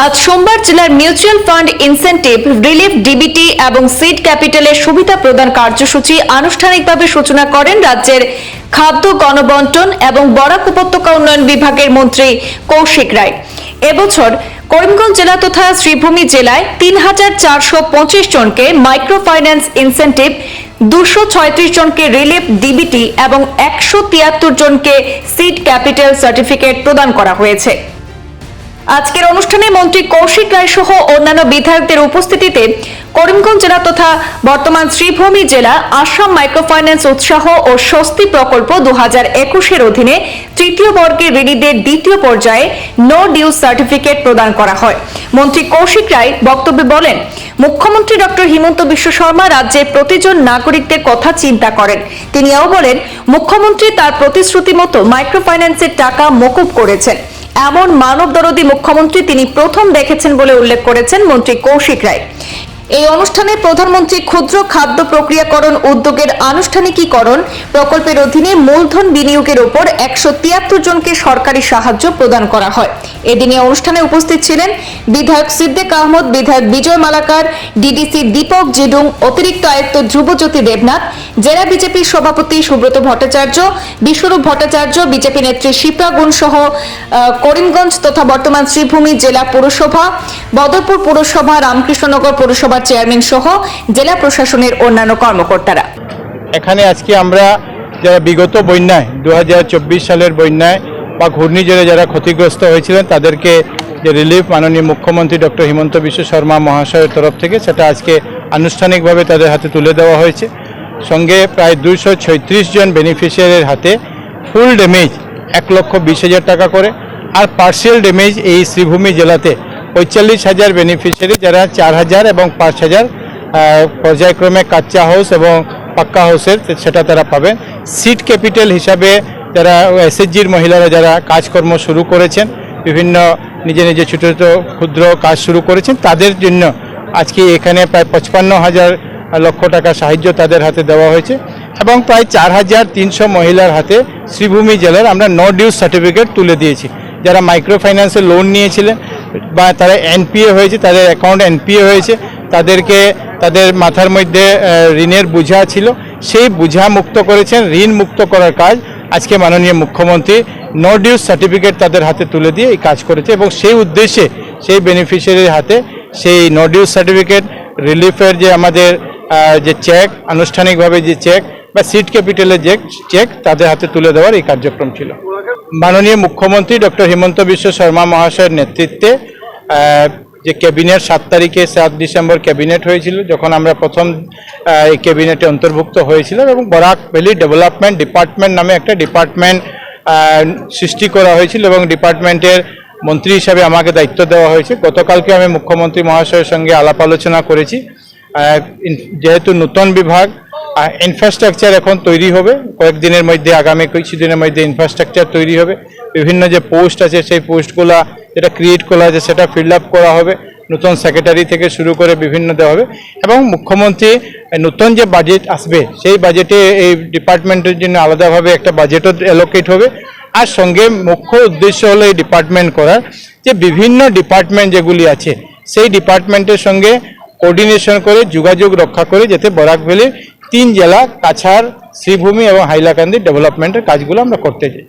আজ সোমবার জেলার mutual fund incentive relief DBT এবং সিড ক্যাপিটালের সুবিধা প্রদান কার্যসূচি আনুষ্ঠানিকভাবে সূচনা করেন রাজ্যের খাদ্য গণবন্টন এবং বরাক উপত্যকা উন্নয়ন বিভাগের মন্ত্রী কৌশিক রায়। এবছর করিমগঞ্জ জেলা তথা শ্রীভূমি জেলায় ৩,৪২৫ জনকে মাইক্রো ফাইন্যান্স ইনসেন্টিভ, 236 জনকে রিলিফ ডিবিটি এবং 173 জনকে সিড ক্যাপিটাল সার্টিফিকেট প্রদান করা হয়েছে। আজকের অনুষ্ঠানে মন্ত্রী কৌশিক রায় সহ অন্যান্য বিধায়কদের উপস্থিতিতে করিমগঞ্জ জেলা তথা বর্তমান শ্রীভূমি জেলা আসাম মাইক্রোফাইন্যান্স উৎসাহ ও স্বস্তি প্রকল্প 2021-এর অধীনে তৃতীয় বর্গের ঋণীদের দ্বিতীয় পর্যায়ে নো ডিউজ সার্টিফিকেট প্রদান করা হয়। মন্ত্রী কৌশিক রায় বক্তব্যে বলেন, মুখ্যমন্ত্রী ডক্টর হিমন্ত বিশ্ব শর্মা রাজ্যের প্রতিজন নাগরিকদের কথা চিন্তা করেন। তিনি আরও বলেন, মুখ্যমন্ত্রী তার প্রতিশ্রুতি মতো মাইক্রোফাইন্যান্সের টাকা মকুব করেছেন। এমন মানবদরদী মুখ্যমন্ত্রী তিনি প্রথম দেখেছেন বলে উল্লেখ করেছেন মন্ত্রী কৌশিক রায়। এই অনুষ্ঠানে প্রধানমন্ত্রী ক্ষুদ্র খাদ্য প্রক্রিয়াকরণ উদ্যোগের আনুষ্ঠানিকীকরণ প্রকল্পের অধীনে মূলধন বিনিয়োগের উপর 173 জনকে সরকারি সাহায্য প্রদান করা হয়। এদিনে অনুষ্ঠানে উপস্থিত ছিলেন বিধায়ক সিদ্দিক আহমদ, বিধায়ক বিজয় মালাকার, ডিডিসি দীপক জিডুং, অতিরিক্ত আয়ুক্ত ধ্রুবজ্যোতি দেবনাথ, জেলা বিজেপির সভাপতি সুব্রত ভট্টাচার্য, বিশ্বরূপ ভট্টাচার্য, বিজেপি নেত্রী শিপ্রা গুণ সহ করিমগঞ্জ তথা বর্তমান শ্রীভূমি জেলা পুরসভা, বদরপুর পুরসভা, রামকৃষ্ণনগর পৌরসভা চেয়ারম্যান সহ জেলা প্রশাসনের অন্যান্য কর্মকর্তারা। এখানে আজকে আমরা যারা বিগত বন্যায় 2024 সালের বন্যায় বা ঘূর্ণিঝড়ে যারা ক্ষতিগ্রস্ত হয়েছিলেন তাদেরকে যে রিলিফ মাননীয় মুখ্যমন্ত্রী ডক্টর হিমন্ত বিশ্ব শর্মা মহাশয়ের তরফ থেকে সেটা আজকে আনুষ্ঠানিকভাবে তাদের হাতে তুলে দেওয়া হয়েছে। সঙ্গে প্রায় 236 জন বেনিফিশিয়ারির হাতে ফুল ড্যামেজ 1,20,000 টাকা করে, আর পার্সিয়াল ড্যামেজ এই শ্রীভূমি জেলাতে 45,000 বেনিফিশিয়ারি যারা 4,000 এবং 5,000 পর্যায়ক্রমে কাচ্চা হাউস এবং পাক্কা হাউসের সেটা তারা পাবেন। সিড ক্যাপিটাল হিসাবে যারা এসএসজির মহিলারা যারা কাজকর্ম শুরু করেছেন, বিভিন্ন নিজে নিজে ছোটো ছোটো ক্ষুদ্র কাজ শুরু করেছেন, তাদের জন্য আজকে এখানে প্রায় 55,000 লক্ষ টাকা সাহায্য তাদের হাতে দেওয়া হয়েছে এবং প্রায় 4,300 মহিলার হাতে শ্রীভূমি জেলার আমরা নো ডিউজ সার্টিফিকেট তুলে দিয়েছি। যারা মাইক্রো ফাইন্যান্সে লোন নিয়েছিলেন বা তারা এনপিএ হয়েছে, তাদের অ্যাকাউন্ট এনপিএ হয়েছে, তাদেরকে তাদের মাথার মধ্যে ঋণের বোঝা ছিল, সেই বোঝা মুক্ত করেছেন। ঋণ মুক্ত করার কাজ আজকে মাননীয় মুখ্যমন্ত্রী নো ডিউজ সার্টিফিকেট তাদের হাতে তুলে দিয়ে এই কাজ করেছে এবং সেই উদ্দেশ্যে সেই বেনিফিশিয়ারির হাতে সেই নো ডিউজ সার্টিফিকেট, রিলিফের যে আমাদের যে চেক, আনুষ্ঠানিকভাবে যে চেক বা সিড ক্যাপিটালের যে চেক তাদের হাতে তুলে দেওয়ার এই কার্যক্রম ছিল। মাননীয় মুখ্যমন্ত্রী ডক্টর হিমন্ত বিশ্ব শর্মা মহাশয়ের নেতৃত্বে যে ক্যাবিনেট 7 তারিখে 7 ডিসেম্বর ক্যাবিনেট হয়েছিল, যখন আমরা প্রথম এই ক্যাবিনেটে অন্তর্ভুক্ত হয়েছিলাম এবং বরাক ভ্যালি ডেভেলপমেন্ট ডিপার্টমেন্ট নামে একটা ডিপার্টমেন্ট সৃষ্টি করা হয়েছিল এবং ডিপার্টমেন্টের মন্ত্রী হিসাবে আমাকে দায়িত্ব দেওয়া হয়েছে। গতকালকে আমি মুখ্যমন্ত্রী মহাশয়ের সঙ্গে আলাপ আলোচনা করেছি। যেহেতু নতুন বিভাগ, ইনফ্রাস্ট্রাকচার এখন তৈরি হবে, কয়েকদিনের মধ্যে, আগামী কিছুদিনের মধ্যে ইনফ্রাস্ট্রাকচার তৈরি হবে। বিভিন্ন যে পোস্ট আছে সেই পোস্টগুলা যেটা ক্রিয়েট করা আছে সেটা ফিল আপ করা হবে, নতুন সেক্রেটারি থেকে শুরু করে বিভিন্ন দেওয়া হবে এবং মুখ্যমন্ত্রী নতুন যে বাজেট আসবে সেই বাজেটে এই ডিপার্টমেন্টের জন্য আলাদাভাবে একটা বাজেটও অ্যালোকেট হবে। আর সঙ্গে মুখ্য উদ্দেশ্য হলো এই ডিপার্টমেন্ট করার যে বিভিন্ন ডিপার্টমেন্ট যেগুলি আছে সেই ডিপার্টমেন্টের সঙ্গে কোঅর্ডিনেশন করে যোগাযোগ রক্ষা করে যাতে বরাক ভ্যালির 3 জেলা কাছাড়, শ্রীভূমি এবং হাইলাকান্দি ডেভেলপমেন্টের কাজগুলো আমরা করতে চাই।